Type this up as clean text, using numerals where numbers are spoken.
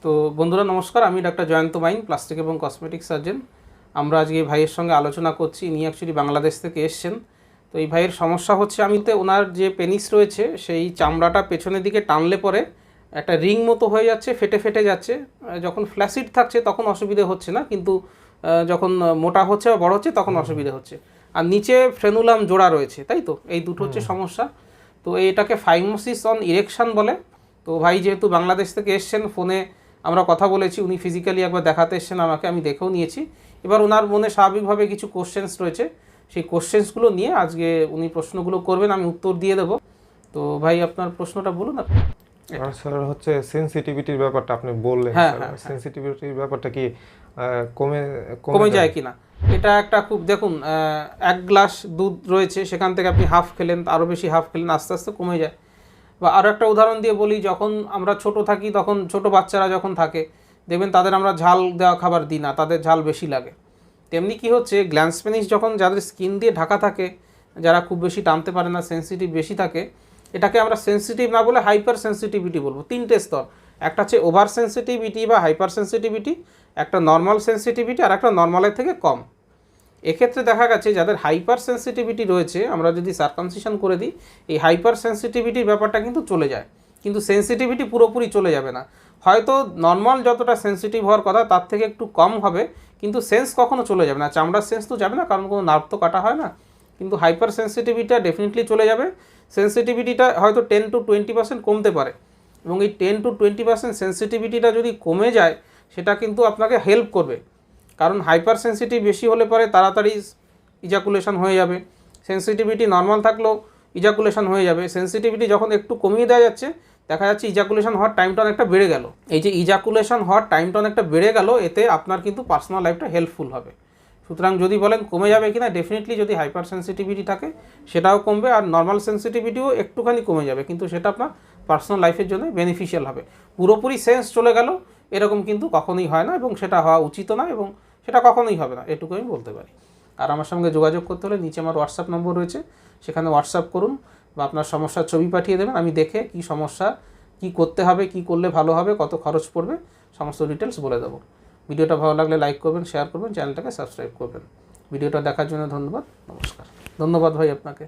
তো বন্ধুরা নমস্কার, আমি ডাক্তার জয়ন্ত মাইন, প্লাস্টিক এবং কসমেটিক সার্জন। আমরা আজকে এই ভাইয়ের সঙ্গে আলোচনা করছি। ইনি অ্যাকচুয়ালি বাংলাদেশ থেকে এসছেন। তো এই ভাইয়ের সমস্যা হচ্ছে, ওনার যে পেনিস রয়েছে সেই চামড়াটা পেছনের দিকে টানলে পরে একটা রিং মতো হয়ে যাচ্ছে, ফেটে ফেটে যাচ্ছে। যখন ফ্ল্যাসিড থাকছে তখন অসুবিধে হচ্ছে না, কিন্তু যখন মোটা হচ্ছে বা বড় হচ্ছে তখন অসুবিধে হচ্ছে। আর নিচে ফ্রেনুলাম জোড়া রয়েছে, তাই তো? এই দুটো হচ্ছে সমস্যা। তো এটাকে ফাইমোসিস অন ইরেকশন বলে। তো ভাই যেহেতু বাংলাদেশ থেকে এসছেন, ফোনে আমরা কথা বলেছি, উনি ফিজিক্যালি একবার দেখাতে এসছেন আমাকে, আমি দেখেও নিয়েছি। এবার ওনার মনে স্বাভাবিকভাবে কিছু কোশ্চেন্স রয়েছে, সেই কোশ্চেন্সগুলো নিয়ে আজকে উনি প্রশ্নগুলো করবেন, আমি উত্তর দিয়ে দেবো। তো ভাই আপনার প্রশ্নটা বলুন। স্যার হচ্ছে সেনসিটিভিটির ব্যাপারটা আপনি বললেন, সেনসিটিভিটির ব্যাপারটা কি কমে যায় কিনা? এটা একটা খুব, দেখুন, 1 গ্লাস দুধ রয়েছে, সেখান থেকে আপনি হাফ খেলেন, আরও বেশি হাফ খেলেন, আস্তে আস্তে কমে যায়। বা আরও একটা উদাহরণ দিয়ে বলি, যখন আমরা ছোট থাকি তখন ছোট বাচ্চারা যখন থাকে দেখবেন তাদের আমরা ঝাল দেওয়া খাবার দিই না, তাদের ঝাল বেশি লাগে। তেমনি কি হচ্ছে, গ্ল্যান্স পেনিস যখন যাদের স্কিন দিয়ে ঢাকা থাকে, যারা খুব বেশি টানতে পারে না, সেন্সিটিভ বেশি থাকে, এটাকে আমরা সেন্সিটিভ না বলে হাইপার সেন্সিটিভিটি বলবো। 3টে স্তর, একটা হচ্ছে ওভার সেন্সিটিভিটি বা হাইপার সেন্সিটিভিটি, একটা নর্মাল সেন্সিটিভিটি, আর একটা নর্মালের থেকে কম। এক্ষেত্রে দেখা গেছে যাদের হাইপার সেন্সিটিভিটি রয়েছে, আমরা যদি সার্কামসিশন করে দিই, এই হাইপার সেন্সিটিভিটির ব্যাপারটা কিন্তু চলে যায়, কিন্তু সেন্সিটিভিটি পুরোপুরি চলে যাবে না। হয়তো নর্মাল যতটা সেন্সিটিভ হওয়ার কথা তার থেকে একটু কম হবে, কিন্তু সেন্স কখনো চলে যাবে না। চামড়ার সেন্স তো যাবে না, কারণ কোনো নার্ভ তো কাটা হয় না, কিন্তু হাইপার সেন্সিটিভিটিটা ডেফিনেটলি চলে যাবে। সেন্সিটিভিটিটা হয়তো 10 to 20% কমতে পারে, এবং এই 10 to 20% সেন্সিটিভিটিটা যদি কমে যায়, সেটা কিন্তু আপনাকে হেল্প করবে। কারণ হাইপার সেন্সিটিভ বেশি হলে পরে তাড়াতাড়ি ইজাকুলেশন হয়ে যাবে, সেন্সিটিভিটি নর্মাল থাকলেও ইজাকুলেশন হয়ে যাবে। সেন্সিটিভিটি যখন একটু কমিয়ে দেওয়া যাচ্ছে, দেখা যাচ্ছে ইজাকুলেশন হওয়ার টাইমটা অনেকটা বেড়ে গেল। এই যে ইজাকুলেশন হওয়ার টাইমটা অনেকটা বেড়ে গেল, এতে আপনার কিন্তু পার্সোনাল লাইফটা হেল্পফুল হবে। সুতরাং যদি বলেন কমে যাবে কিনা, ডেফিনেটলি যদি হাইপার সেন্সিটিভিটি থাকে সেটাও কমবে, আর নর্মাল সেন্সিটিভিটিও একটুখানি কমে যাবে, কিন্তু সেটা আপনার পার্সোনাল লাইফের জন্য বেনিফিশিয়াল হবে। পুরোপুরি সেন্স চলে গেল এরকম কিন্তু কখনোই হয় না, এবং সেটা হওয়া উচিত না, এবং সেটা কখনোই হবে না, এটুকু আমি বলতে পারি। আর আমার সঙ্গে যোগাযোগ করতে হলে নিচে আমার হোয়াটসঅ্যাপ নম্বর রয়েছে, সেখানে হোয়াটসঅ্যাপ করুন, বা আপনার সমস্যার ছবি পাঠিয়ে দেবেন। আমি দেখে কি সমস্যা, কি করতে হবে, কি করলে ভালো হবে, কত খরচ পড়বে, সমস্ত ডিটেলস বলে দেবো। ভিডিওটা ভালো লাগলে লাইক করবেন, শেয়ার করবেন, চ্যানেলটাকে সাবস্ক্রাইব করবেন। ভিডিওটা দেখার জন্য ধন্যবাদ, নমস্কার। ধন্যবাদ ভাই আপনাকে।